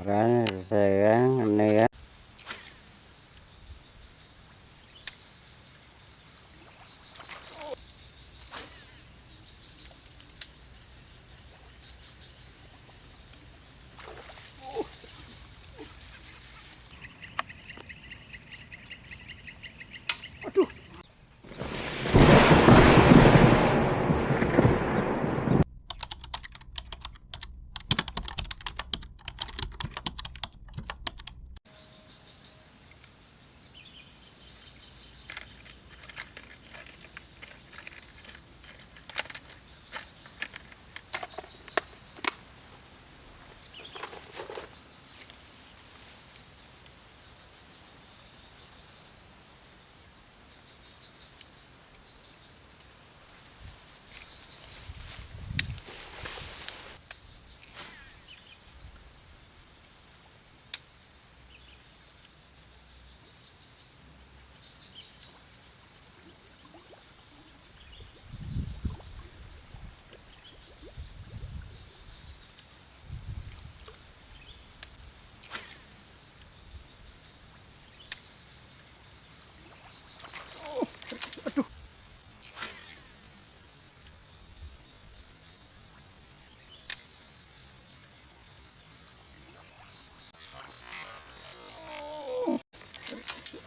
kan saya ini ya.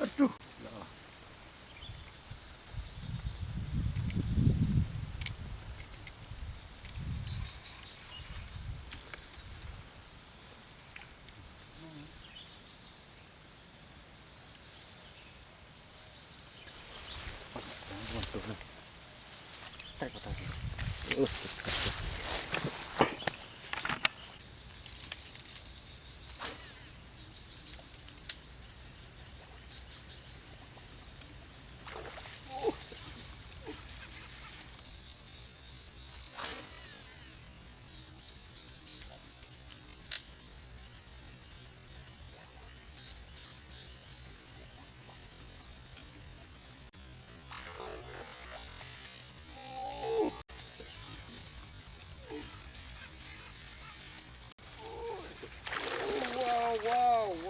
Aduh.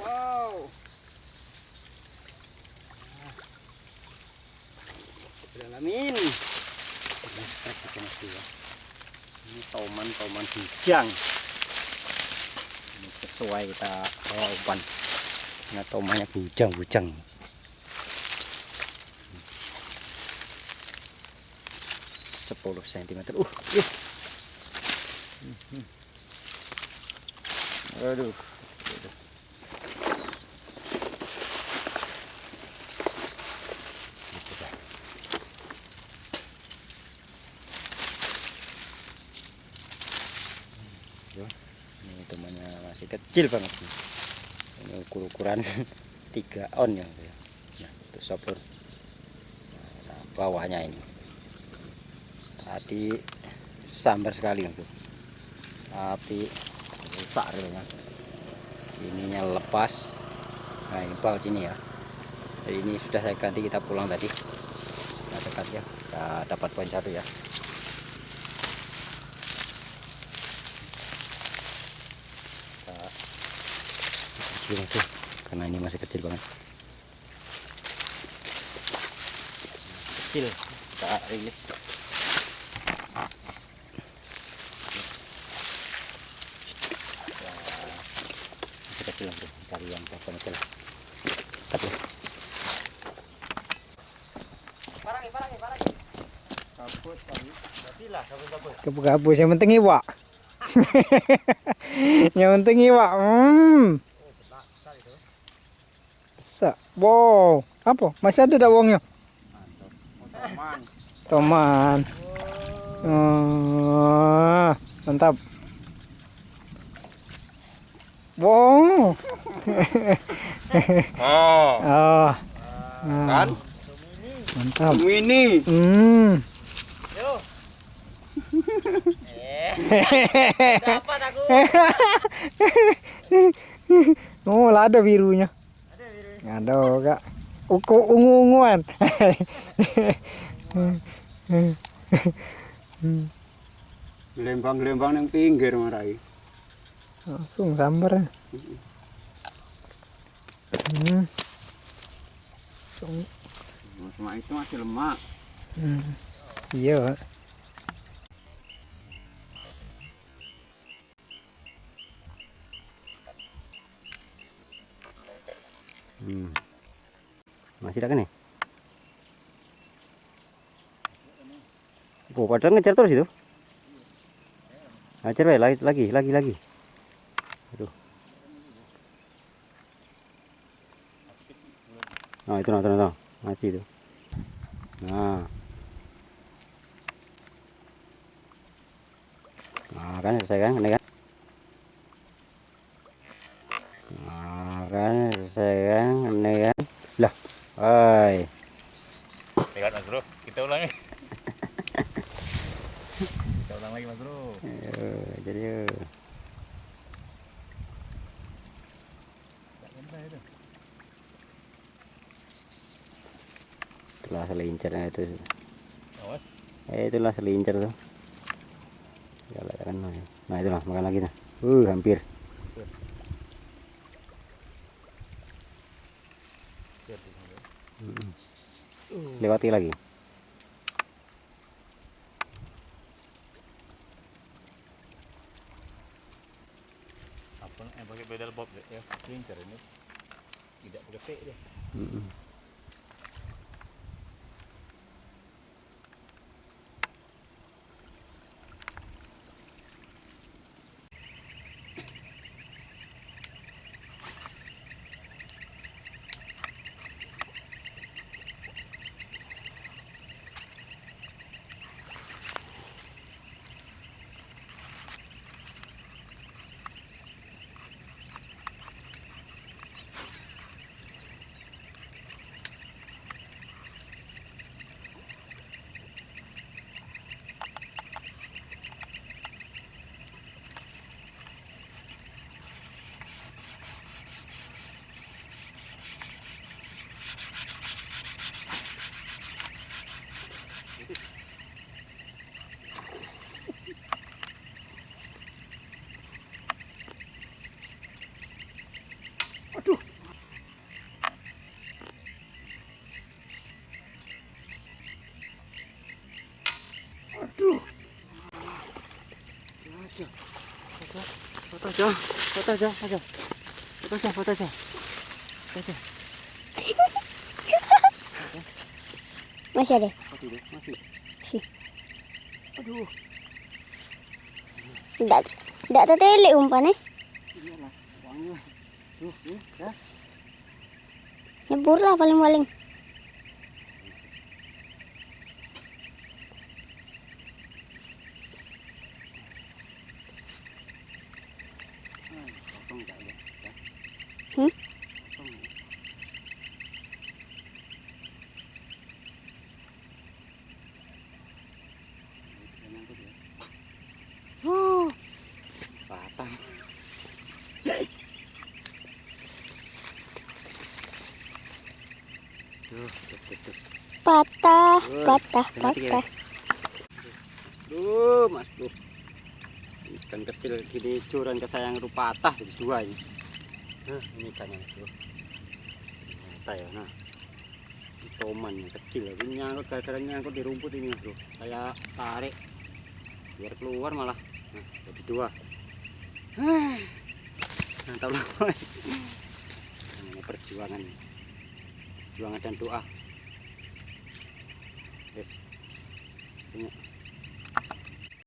Wow. Alamin. Ini toman bujang. Ini sesuai kita umpan. Nah, tomannya bujang. 10 cm. Aduh. Ini temannya masih kecil banget. Ini ukuran 3 on ya. Nah, itu sopur. Nah, bawahnya ini. Tadi sambar sekali itu. Tapi rusak relnya. Ininya lepas. Nah, ini baut ini ya. Jadi ini sudah saya ganti, kita pulang tadi. Nah, dekat ya. Kita dapat poin 1 ya. Tuh, karena ini masih kecil banget. Kecil, kita rilis. Masih kecil lah, cari yang telepon aja lah. Parangi. Kabut, yang penting iwak. Yang penting iwak. Besar. Wow, apa? Masih ada dak wongnya? Toman. Mantap. Wow. Kan? Mantap. Ini. Yo. Dapat aku. Oh, lah ada birunya. Ada kak. Ungu-unguan. Gelembang-gelembang yang pinggir marai. Langsung sambar. Cuma itu masih lemak. Iya, Pak. Masih tak nih? Oh, padahal ngejar terus itu. Ngejar lagi. Aduh. Nah, itu nah. Masih itu. Nah. Nah, kan selesai kan, ini kan. Nah, kan selesai kan, ini kan. Lah, hai. Lihat Mas Bro, kita ulangi. Kita ulang lagi Mas Bro. Jadi itulah selincernya itu. Awas. Itulah selincer tuh. Nah, itulah makan lagi nah. Hampir. Lewati lagi. Apa pakai pedal bob ya? Lincer ini. Tidak pakai P dia. Foto aja. Masih ada? Masih. Masih. Aduh. Tidak tertelik umpannya. Iyalah, wangi. Tuh, ya. Nyebur lah paling-paling. Patah. Patah. Mas Bro. Ikan kecil gini curan kesayangan itu patah jadi dua ini. Nah, ini ikannya Bro. Patah ya, nah. Toman yang kecil, ini nyangkut gara-gara nyangkut di rumput ini Bro. Saya tarik biar keluar malah. Nah, jadi dua. Mantap lah. Ini perjuangan dan doa. Yes. Punya.